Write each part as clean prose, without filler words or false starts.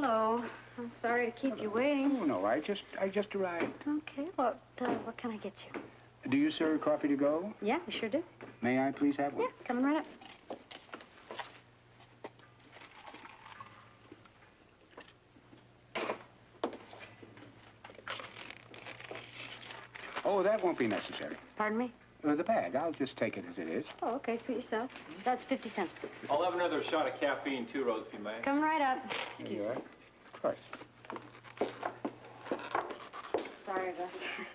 hello. I'm sorry to keep you waiting. Oh, no, I just arrived. Okay, what can I get you? Do you serve coffee to go? Yeah, we sure do. May I please have one? Yeah, coming right up. Oh, that won't be necessary. Pardon me? The bag, I'll just take it as it is. Oh, okay, suit yourself. That's 50 cents, please. I'll have another shot of caffeine, too, Rose, if you may. Coming right up. Excuse me. Of course. Sorry about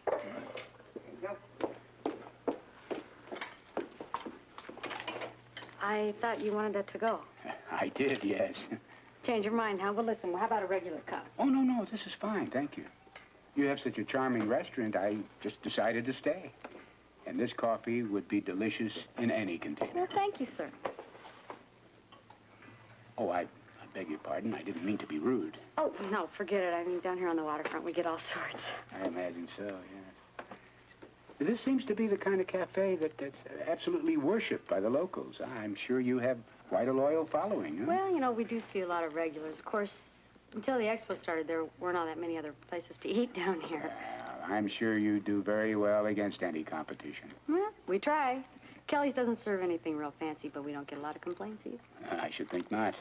that. I thought you wanted that to go. I did, yes. Change your mind, huh? Well, listen, how about a regular cup? Oh, no, this is fine, thank you. You have such a charming restaurant, I just decided to stay. And this coffee would be delicious in any container. Well, thank you, sir. Oh, I beg your pardon. I didn't mean to be rude. Oh, no, forget it. I mean, down here on the waterfront, we get all sorts. I imagine so, yes. This seems to be the kind of cafe that's absolutely worshipped by the locals. I'm sure you have quite a loyal following, huh? Well, you know, we do see a lot of regulars. Of course, until the expo started, there weren't all that many other places to eat down here. Well, I'm sure you do very well against any competition. Well, we try. Kelly's doesn't serve anything real fancy, but we don't get a lot of complaints either. I should think not.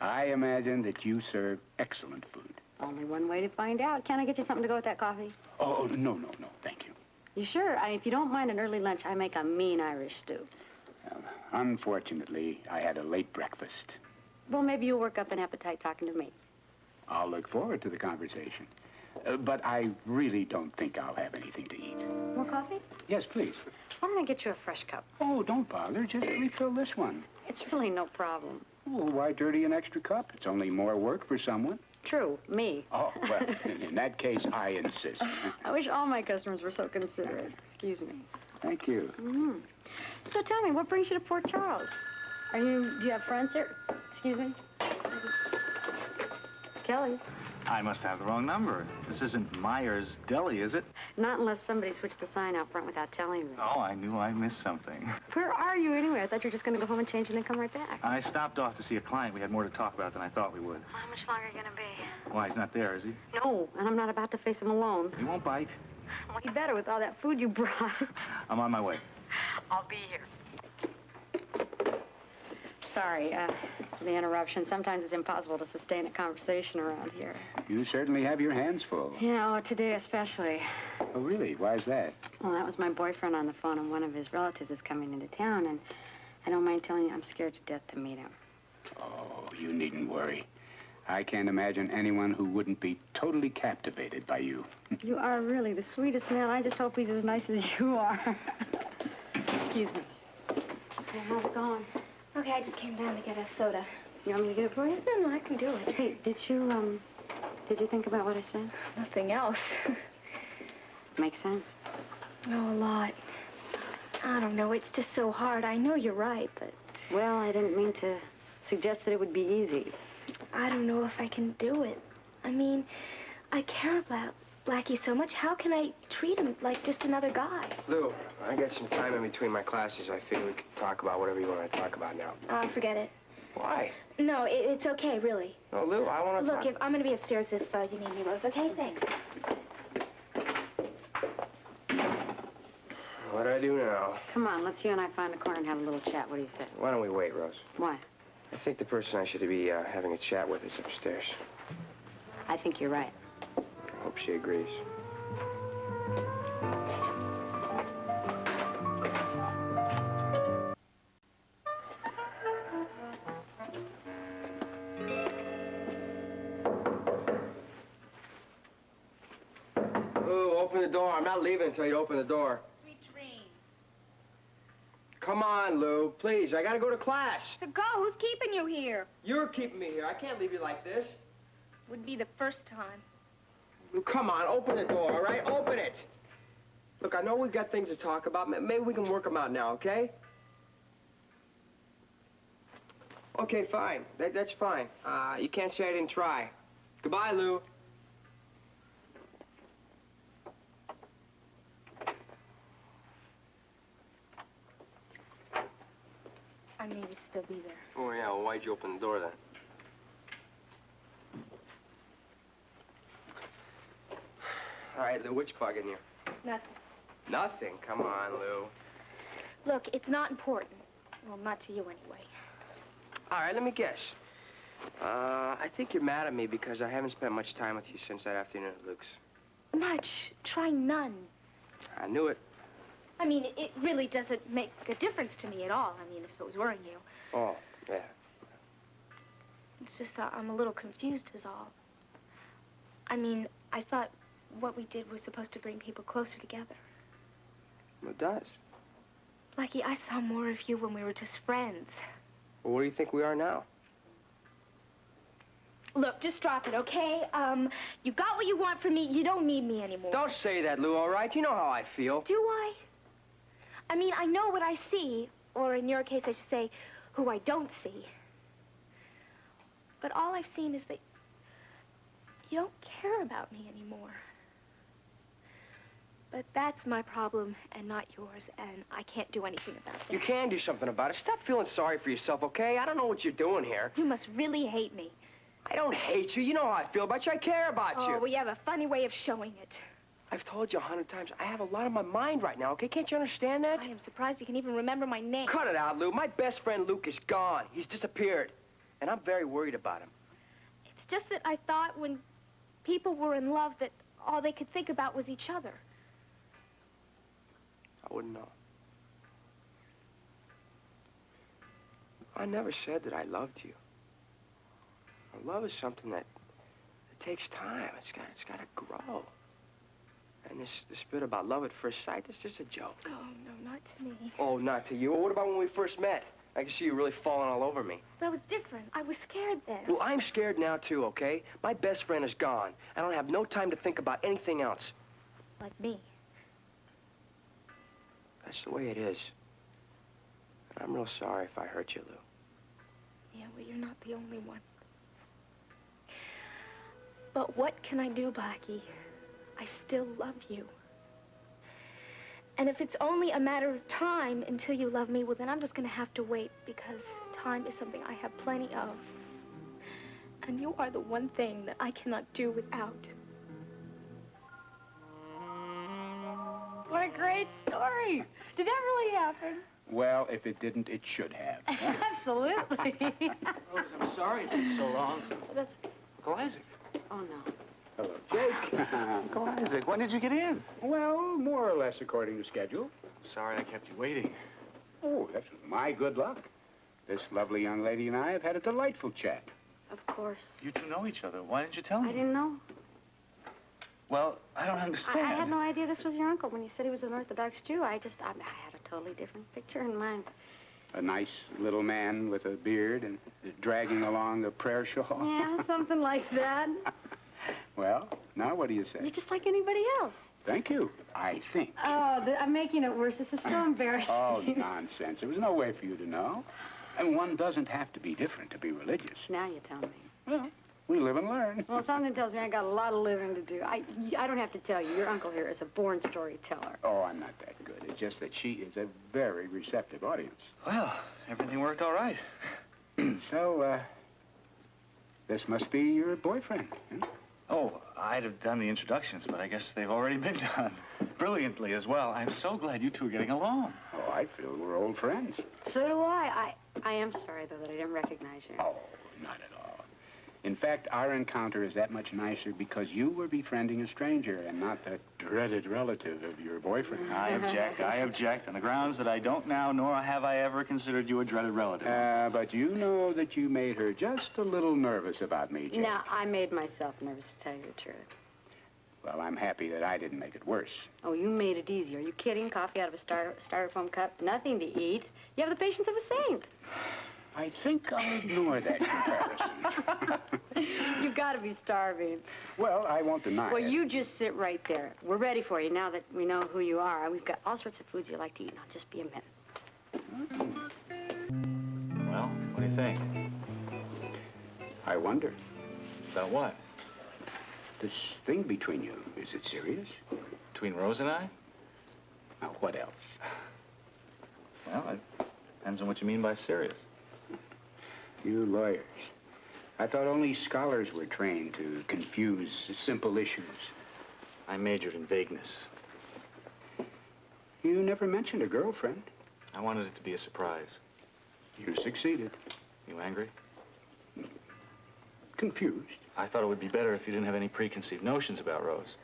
I imagine that you serve excellent food. Only one way to find out. Can I get you something to go with that coffee? Oh, no, thank you. You sure? If you don't mind an early lunch, I make a mean Irish stew. Unfortunately, I had a late breakfast. Well, maybe you'll work up an appetite talking to me. I'll look forward to the conversation. But I really don't think I'll have anything to eat. More coffee? Yes, please. Why don't I get you a fresh cup? Oh, don't bother. Just refill this one. It's really no problem. Well, why dirty an extra cup? It's only more work for someone. True, me. Oh, well, in that case, I insist. I wish all my customers were so considerate. Excuse me. Thank you. Mm-hmm. So tell me, what brings you to Port Charles? Do you have friends here? Excuse me? Kelly's. I must have the wrong number. This isn't Myers Deli, is it? Not unless somebody switched the sign out front without telling me. Oh, I knew I missed something. Where are you anyway? I thought you were just going to go home and change and then come right back. I stopped off to see a client. We had more to talk about than I thought we would. How much longer are you going to be? Why, he's not there, is he? No, and I'm not about to face him alone. He won't bite. Well, you better with all that food you brought. I'm on my way. I'll be here. Sorry for the interruption. Sometimes it's impossible to sustain a conversation around here. You certainly have your hands full. Yeah, today especially. Oh, really? Why is that? Well, that was my boyfriend on the phone, and one of his relatives is coming into town, and I don't mind telling you, I'm scared to death to meet him. Oh, you needn't worry. I can't imagine anyone who wouldn't be totally captivated by you. You are really the sweetest man. I just hope he's as nice as you are. Excuse me. Hey, how's it going? Okay, I just came down to get a soda. You want me to get it for you? No, I can do it. Hey, did you think about what I said? Nothing else. Makes sense. Oh, a lot. I don't know, it's just so hard. I know you're right, but... Well, I didn't mean to suggest that it would be easy. I don't know if I can do it. I mean, I care about Blackie so much. How can I treat him like just another guy? Lou, I got some time in between my classes. I figure we could talk about whatever you want to talk about now. Forget it. Why? No, it's okay, really. No, Lou, I want to Look, talk... I'm going to be upstairs if you need me, Rose, okay? Thanks. What do I do now? Come on, let's you and I find a corner and have a little chat. What do you say? Why don't we wait, Rose? Why? I think the person I should be having a chat with is upstairs. I think you're right. I hope she agrees. Lou, open the door. I'm not leaving until you open the door. Sweet dreams. Come on, Lou. Please, I gotta go to class. So go. Who's keeping you here? You're keeping me here. I can't leave you like this. Would be the first time. Lou, come on, open the door, all right? Open it. Look, I know we've got things to talk about. Maybe we can work them out now, okay? Okay, fine. That's fine. You can't say I didn't try. Goodbye, Lou. I knew you'd still be there. Oh, yeah, well, why'd you open the door then? All right, Lou, what's bugging you? Nothing. Nothing? Come on, Lou. Look, it's not important. Well, not to you anyway. All right, let me guess. I think you're mad at me because I haven't spent much time with you since that afternoon at Luke's. Much. Try none. I knew it. I mean, it really doesn't make a difference to me at all. I mean, if it was worrying you. Oh, yeah. It's just I'm a little confused is all. I mean, I thought what we did was supposed to bring people closer together. It does. Blackie, I saw more of you when we were just friends. Well, what do you think we are now? Look, just drop it, okay? You got what you want from me. You don't need me anymore. Don't say that, Lou, all right? You know how I feel. Do I? I mean, I know what I see, or in your case, I should say, who I don't see. But all I've seen is that you don't care about me anymore. But that's my problem and not yours, and I can't do anything about that. You can do something about it. Stop feeling sorry for yourself, okay? I don't know what you're doing here. You must really hate me. I don't hate you. You know how I feel about you. I care about you. Oh, well, you have a funny way of showing it. I've told you 100 times, I have a lot on my mind right now, okay? Can't you understand that? I am surprised you can even remember my name. Cut it out, Lou. My best friend Luke is gone. He's disappeared. And I'm very worried about him. It's just that I thought when people were in love that all they could think about was each other. I wouldn't know. I never said that I loved you. Love is something that it takes time. It's got to grow. And this bit about love at first sight, it's just a joke. Oh, no, not to me. Oh, not to you. Well, what about when we first met? I can see you really falling all over me. That was different. I was scared then. Well, I'm scared now, too, okay? My best friend is gone. I don't have no time to think about anything else. Like me. That's the way it is. And I'm real sorry if I hurt you, Lou. Yeah, well, you're not the only one. But what can I do, Blackie? I still love you. And if it's only a matter of time until you love me, well, then I'm just going to have to wait because time is something I have plenty of. And you are the one thing that I cannot do without. What a great story. Did that really happen? Well, if it didn't, it should have. Absolutely. Rose, I'm sorry it took so long. That's... Uncle Isaac. Oh, no. Hello, Jake. Uncle Isaac, when did you get in? Well, more or less according to schedule. Sorry I kept you waiting. Oh, that's my good luck. This lovely young lady and I have had a delightful chat. Of course. You two know each other. Why didn't you tell me? I didn't know. Well, I don't understand. I had no idea this was your uncle. When you said he was an Orthodox Jew, I had a totally different picture in mind. A nice little man with a beard and dragging along a prayer shawl. Yeah, something like that. Well, now what do you say? You're just like anybody else. Thank you, I think. Oh, I'm making it worse. This is so embarrassing. Oh, nonsense. There was no way for you to know. And one doesn't have to be different to be religious. Now you tell me. Well, we live and learn. Well, something tells me I got a lot of living to do. I don't have to tell you. Your uncle here is a born storyteller. Oh, I'm not that good. It's just that she is a very receptive audience. Well, everything worked all right. So, this must be your boyfriend, huh? Oh, I'd have done the introductions, but I guess they've already been done. Brilliantly as well. I'm so glad you two are getting along. Oh, I feel we're old friends. So do I. I am sorry, though, that I didn't recognize you. Oh, not at all. In fact, our encounter is that much nicer because you were befriending a stranger and not that dreaded relative of your boyfriend. I object on the grounds that I don't now, nor have I ever considered you a dreaded relative. But you know that you made her just a little nervous about me, Jake. Now, I made myself nervous, to tell you the truth. Well, I'm happy that I didn't make it worse. Oh, you made it easy. Are you kidding? Coffee out of a styrofoam cup, nothing to eat. You have the patience of a saint. I think I'll ignore that comparison. You've got to be starving. Well, I won't deny Well, it. you just sit right there. We're ready for you now that we know who you are. We've got all sorts of foods you like to eat. Now, just be a minute. Well, what do you think? I wonder. About what? This thing between you, is it serious? Between Rose and I? Now, what else? Well, it depends on what you mean by serious. You lawyers. I thought only scholars were trained to confuse simple issues. I majored in vagueness. You never mentioned a girlfriend. I wanted it to be a surprise. You succeeded. You angry? Confused. I thought it would be better if you didn't have any preconceived notions about Rose.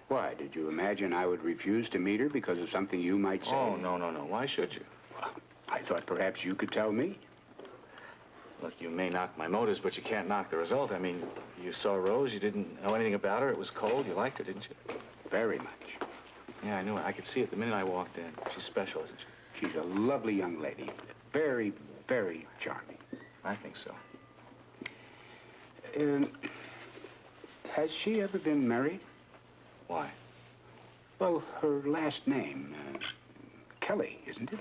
Why, did you imagine I would refuse to meet her because of something you might say? Oh, no, no, no. Why should you? Well, I thought perhaps you could tell me. Look, you may knock my motives, but you can't knock the result. I mean, you saw Rose, you didn't know anything about her, it was cold, you liked her, didn't you? Very much. Yeah, I knew it. I could see it the minute I walked in. She's special, isn't she? She's a lovely young lady. Very, very charming. I think so. Has she ever been married? Why? Well, her last name, Kelly, isn't it?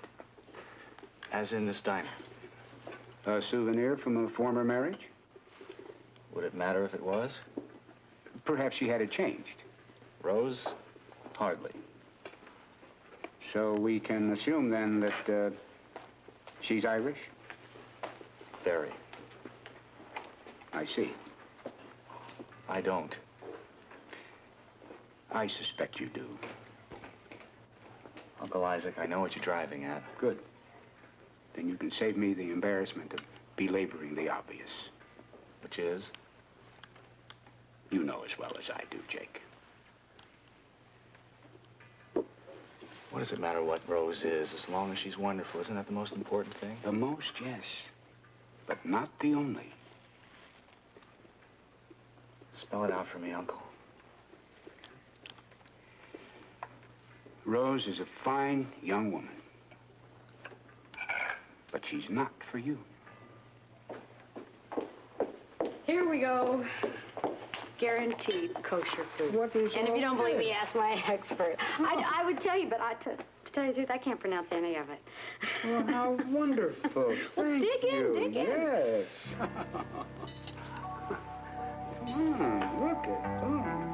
As in this diner. A souvenir from a former marriage? Would it matter if it was? Perhaps she had it changed. Rose? Hardly. So we can assume then that, she's Irish? Very. I see. I don't. I suspect you do. Uncle Isaac, I know what you're driving at. Good. Then you can save me the embarrassment of belaboring the obvious. Which is? You know as well as I do, Jake. What does it matter what Rose is, as long as she's wonderful? Isn't that the most important thing? The most, yes. But not the only. Spell it out for me, Uncle. Rose is a fine young woman. But she's not for you. Here we go. Guaranteed kosher food. What is And if all you don't believe this? me, ask my expert. I would tell you, but to tell you the truth, I can't pronounce any of it. Well, how wonderful. Thank dig in, you. dig in. Yes. Look at that.